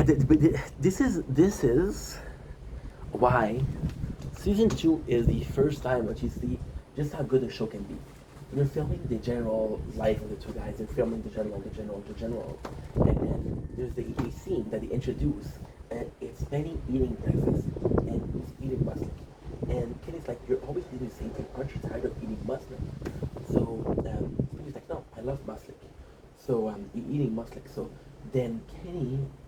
This is why season two is the first time that you see just how good a show can be. They're filming the general life of the two guys. They're filming the general, and then there's the scene that they introduce, and it's Benny eating breakfast, and he's eating muslin, and Kenny's like, "You're always eating the same thing. Aren't you tired of eating muslin?" So Benny's like, "No, I love muslin." So you're eating muslin. So then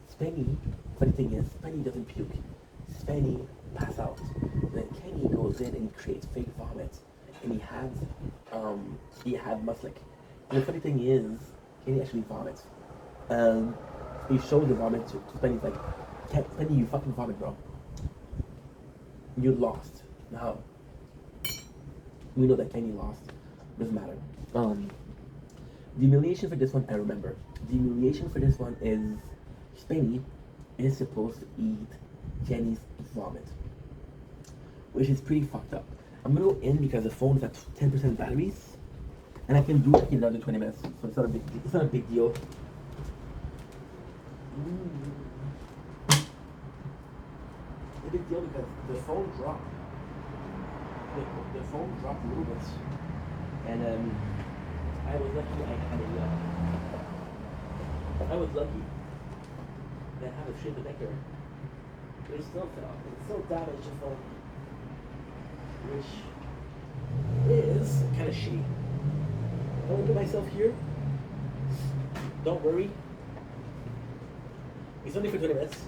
Spenny, funny thing is, Spenny doesn't puke. Spenny pass out. Then Kenny goes in and he creates fake vomit, and he had Muslik. And the funny thing is, Kenny actually vomits. Um, he shows the vomit to Spenny. He's like, Spenny, you fucking vomit, bro. You lost. Now we know that Kenny lost. Doesn't matter. Um, the humiliation for this one, I remember. The humiliation for this one is Spenny is supposed to eat Kenny's vomit, which is pretty fucked up. I'm gonna go in because the phone is at 10% batteries, and I can do it in another 20 minutes, so it's not a big deal. It's a big deal because the phone dropped. The phone dropped a little bit, and I was lucky. I was lucky that I have a shit detector. But it still fell. It still damaged the phone, which is kind of shitty. I will put myself here. Don't worry. It's only for 20 minutes.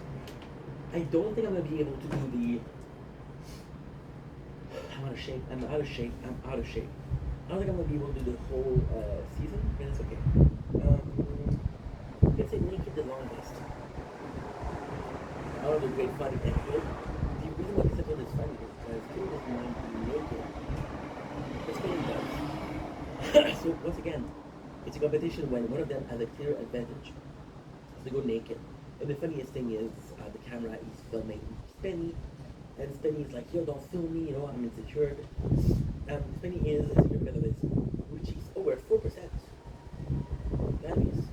I don't think I'm gonna be able to do the. I'm out of shape. I'm out of shape. I'm out of shape. I don't think I'm gonna be able to do the whole season, but it's okay. You can say naked the longest. I don't know, great funny. And the reason why this episode is funny is because Kitty doesn't mind being naked. But Spenny does. So once again, it's a competition when one of them has a clear advantage. So they go naked. And the funniest thing is the camera is filming Spenny, and Spenny is like, "Yo, don't film me, you know, I'm insecure." Spenny is insecure because of his blue cheeks. Oh, we're at 4%. That is.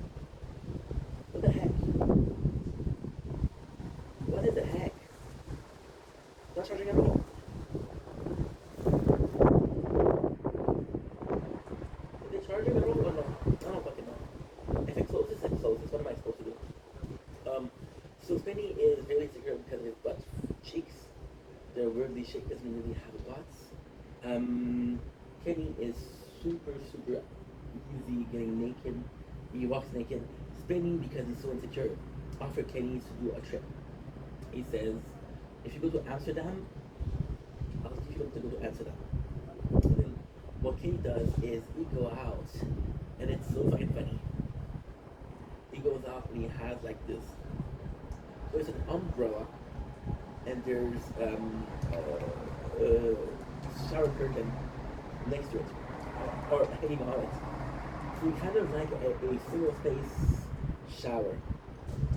What the heck? What is the heck? Not charging at all. Is it charging at all or no? I don't fucking know. If it closes, it closes. What am I supposed to do? So Spenny is very insecure because of his butt cheeks. They're weirdly shaped, doesn't really have butts. Kenny is super easy getting naked. He walks naked. Spenny, because he's so insecure, offered Kenny to do a trip. He says, if you go to Amsterdam, I'll give you to go to Amsterdam. And then what Kenny does is he go out, and it's so fucking funny. He goes out and he has like this. There's an umbrella, and there's shower curtain next to it, or hanging on it. So he kind of like a single space shower,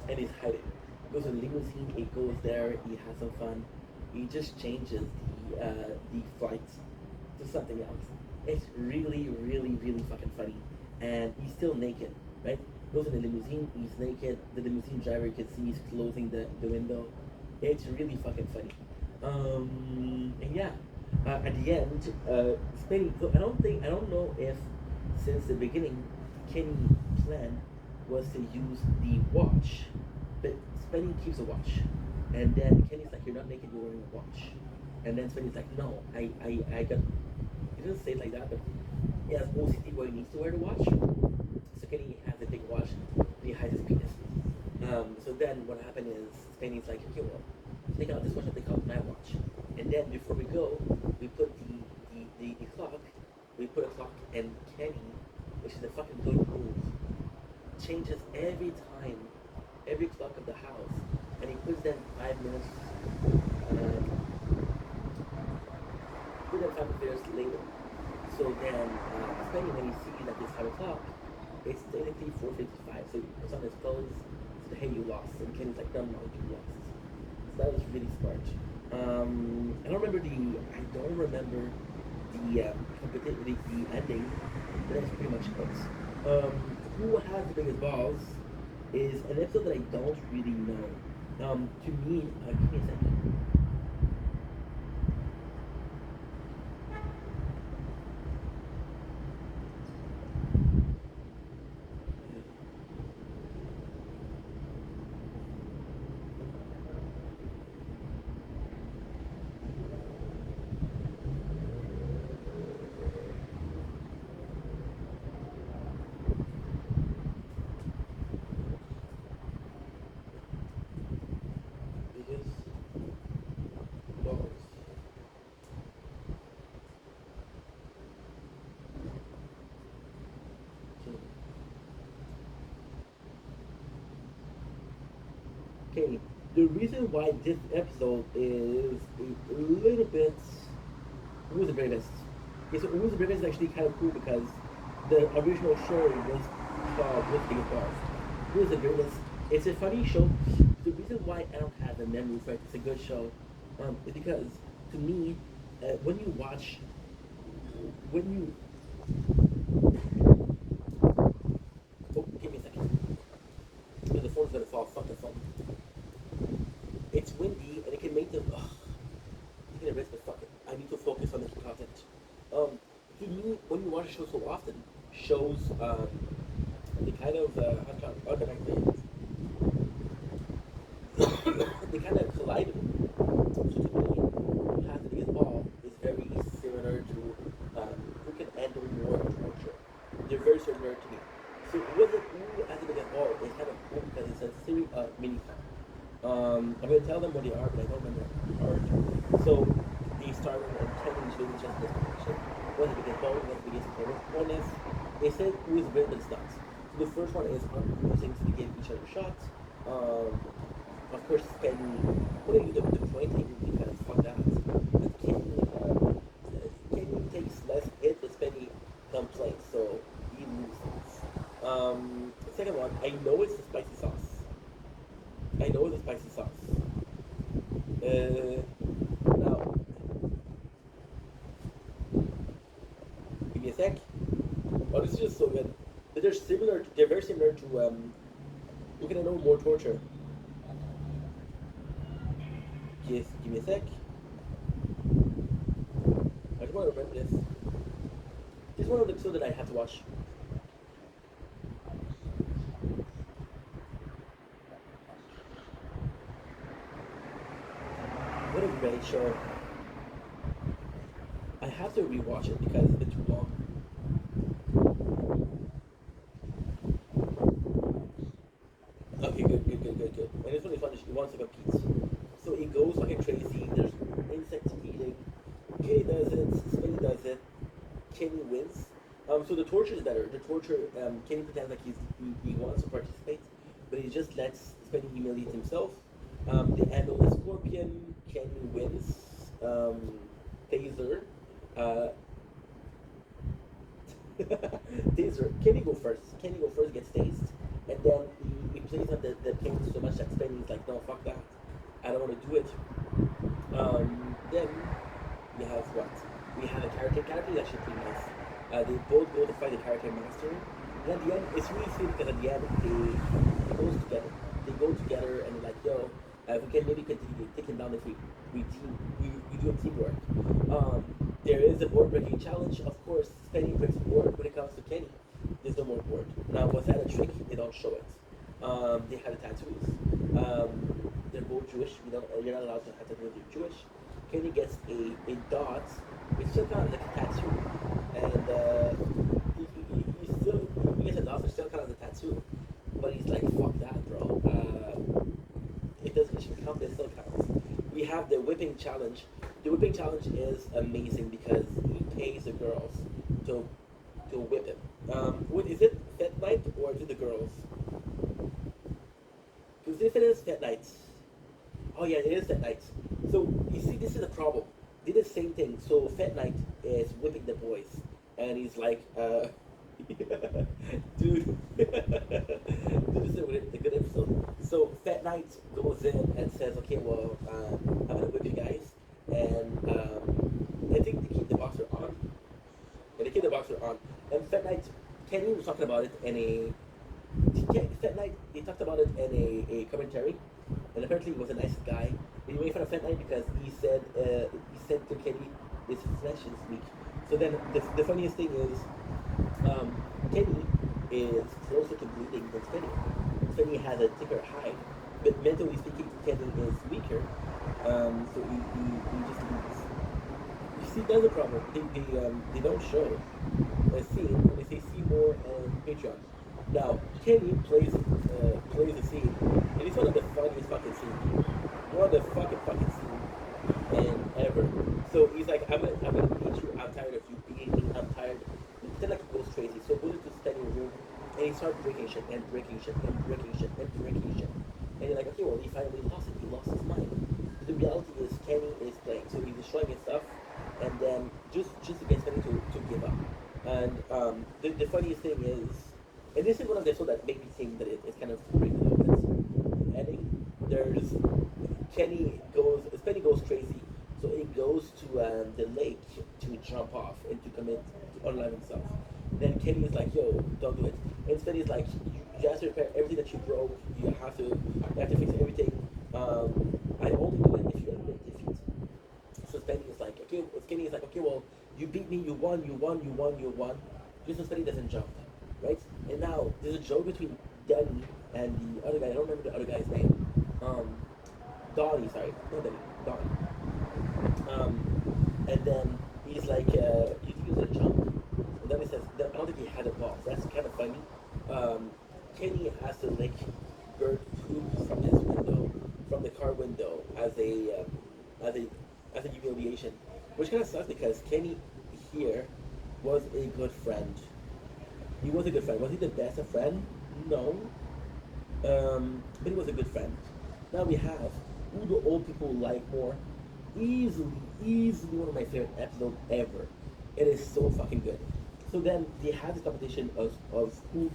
and he's hiding. Goes to the limousine, he goes there, he has some fun. He just changes the flight to something else. It's really fucking funny, and he's still naked, right? Goes in the limousine, he's naked. The limousine driver can see he's closing the window. It's really fucking funny. And yeah, at the end, Spenny. So I don't know if since the beginning, Kenny's plan was to use the watch, but Spenny keeps a watch, and then Kenny's like, "You're not naked, you're wearing a watch," and then Spenny's like, "No, I got." He doesn't say it like that, but he has OCD where he needs to wear the watch. So Kenny has a big watch, and he hides his penis. So then what happened is Spenny's like, "Okay, well, take out this watch and take out my watch," and then before we go, we put the clock. We put a clock, and Kenny, which is a fucking good move, changes every time, every clock of the house, and he puts them 5 minutes, put them 5 minutes later. So then, Spenny, when he sees that it's 5 o'clock, it's technically 4:55. So it's on his clothes. So hey, you lost, and Kenny's like, no, you lost. So that was really smart. I don't remember the ending, but that's pretty much it. Who has the biggest balls is an episode that I don't really know. To me, give me a second. Biggest balls. So, okay, the reason why this episode is a little bit Who's the Bravest? Okay, so Who's the Bravest is actually kind of cool because the original show was called Who's the Biggest Balls. Who's the Bravest? It's a funny show. The reason why I don't have the memory for it, it's a good show, is because to me, when you watch, when you, oh, give me a second. The phone's gonna fall. Fuck the phone. It's windy and it can make them. Ugh, taking a risk, but fuck it. I need to focus on making content. To me, when you watch a show so often, shows they kind of how can I say it? They kind of collided. So to me, who has the biggest ball is very similar to who can handle more torture. They're very similar to me. So who has the biggest ball is kind of cool because it's a series of mini. I'm gonna tell them what they are, but I don't remember what they are. So they started and 10 inch video just this connection. What's the biggest ball? What's the biggest ball? One is they said who is better than stunts. So the first one is on cruising to give each other shots. Of course, spending what do you do the pointing because fuck that. But Kenny takes less hit, but Spenny complains, so he loses. The second one, I know it's the spicy sauce. I know it's the spicy sauce. Now, give me a sec. Oh, this is just so good. But they're similar. They're very similar to Who Can I Know More Torture. Just give me a sec. I just want to remember this. This is one of the two that I have to watch. What a great show. I have to rewatch it because it's been too long. Okay, good. And this one is fun. She wants to compete. So it goes like a crazy. There's insects eating. Kenny does it. Spenny does it. Kenny wins. So the torture is better. The torture, Kenny pretends like he wants to participate, but he just lets Spenny humiliate himself. They handle the scorpion. Kenny wins. Taser. Uh, Taser. Kenny go first. Kenny go first, gets tased, and then he plays on the pain so much that Spenny's like, no, fuck that. I don't want to do it. Then we have what? We have a character. Character is actually pretty nice. They both go to fight the character master. And at the end, it's really sweet because at the end, they go together. They go together and they're like, yo, we can maybe continue taking down if we do a teamwork. There is a board breaking challenge. Of course, Spenny breaks the board when it comes to Kenny. There's no more board. Now, was that a trick? They don't show it. They have the tattoos. They're both Jewish. You're not allowed to have tattoos if you're Jewish. Kenny gets a dot. It's still kind of like a tattoo, and he gets a dot, it's still kind of a tattoo. But he's like, fuck that, bro. It should count, but it still counts. We have the whipping challenge. The whipping challenge is amazing because he pays the girls to whip him. What is it? Fat Night or is it the girls? Because if it is Fat Night, oh yeah, it is Fat Night. So you see, this is the problem. They did the same thing. So Fat Night is whipping the boys, and he's like, dude, this is a good episode. So Fat Night goes in and says, okay, well, I'm gonna whip you guys, and I think they keep the boxer on, and they keep the boxer on. And Fat Night, Kenny was talking about it in a Fat Knight, he talked about it in a commentary, and apparently he was a nice guy. But he made fun of Fat Knight because he said to Kenny, his flesh is weak. So then the funniest thing is, Kenny is closer to bleeding than Spenny. Spenny has a thicker hide, but mentally speaking, Kenny is weaker. So he just bleeds. You see, that's the problem. They don't show a scene, and they say see more on Patreon. Now, Kenny plays a scene, and it's one of the funniest fucking scenes. One of the fucking scenes and ever. So he's like, I'm gonna beat you. I'm tired of you beating me. I'm tired. Then like he goes crazy. So goes to spend your room, and he starts breaking shit and breaking shit and breaking shit and breaking shit. And you're like, okay, well he finally lost it. He lost his mind. But the reality is Kenny is playing, so he's destroying his stuff, and then just to get Spenny to give up. And the funniest thing is, and this is one of the episodes that made me think that it's kind of crazy a little bit. Ending, there's Spenny goes crazy, so he goes to the lake to jump off and to commit to unalive himself. Then Kenny is like, yo, don't do it. And Spenny's like, you have to repair everything that you broke. You have to fix everything. I only do it if you admit defeat. So Spenny is like, okay, well, you beat me, you won. Just so Spenny doesn't jump, right? And now there's a joke between Danny and the other guy. I don't remember the other guy's name. Donnie, sorry, not Danny, Donnie. And then he's like, you think he's gonna jump? And then he says, I don't think he had a ball. That's kind of funny. Kenny has to lick Bert poop from his window, from the car window, as a humiliation, which kind of sucks because Kenny here was a good friend. He was a good friend. Was he the best of friend? No. But he was a good friend. Now we have who do old people like more? Easily one of my favorite episodes ever. It is so fucking good. So then they have this competition of who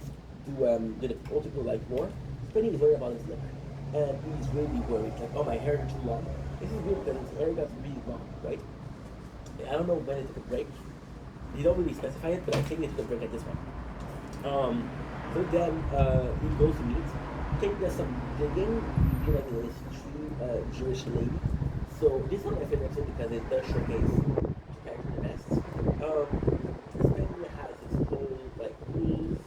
do the old people like more. Spenny is worried about his lip. And he's really worried, like, oh, my hair is too long. This is weird because his hair got really long, right? I don't know when they took a break. They don't really specify it, but I think they took a break at this one. So then he goes to meet. Kate does some digging. He like this Jewish lady. So this one I feel like because it does showcase character the best. Spenny has his whole like rules,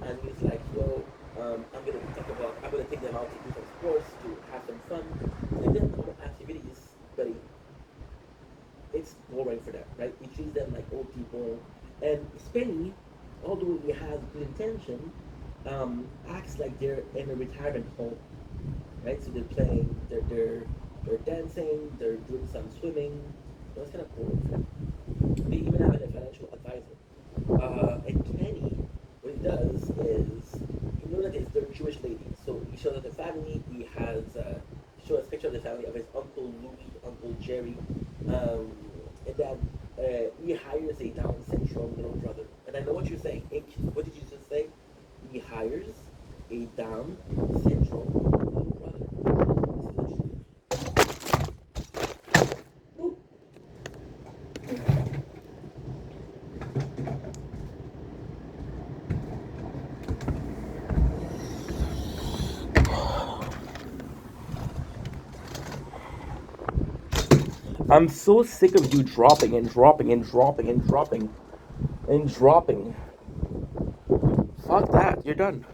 and he's like, yo, I'm gonna take them out to do some sports, to have some fun. Take them to activities, but it's boring for them, right? He treats them like old people, and Spenny, although he has good intention, acts like they're in a retirement home, right? So they're playing, they're dancing, they're doing some swimming. That's kind of cool. They even have a financial advisor. And Kenny, what he does is, he knows that they're Jewish ladies, so he shows up the family. He has shows a picture of the family of his uncle Louis, uncle Jerry, and then he hires a Down syndrome little brother. And I know what you're saying. What did you just say? He hires a Down syndrome little brother. Ooh. I'm so sick of you dropping and dropping and dropping and dropping and dropping. Fuck that, you're done.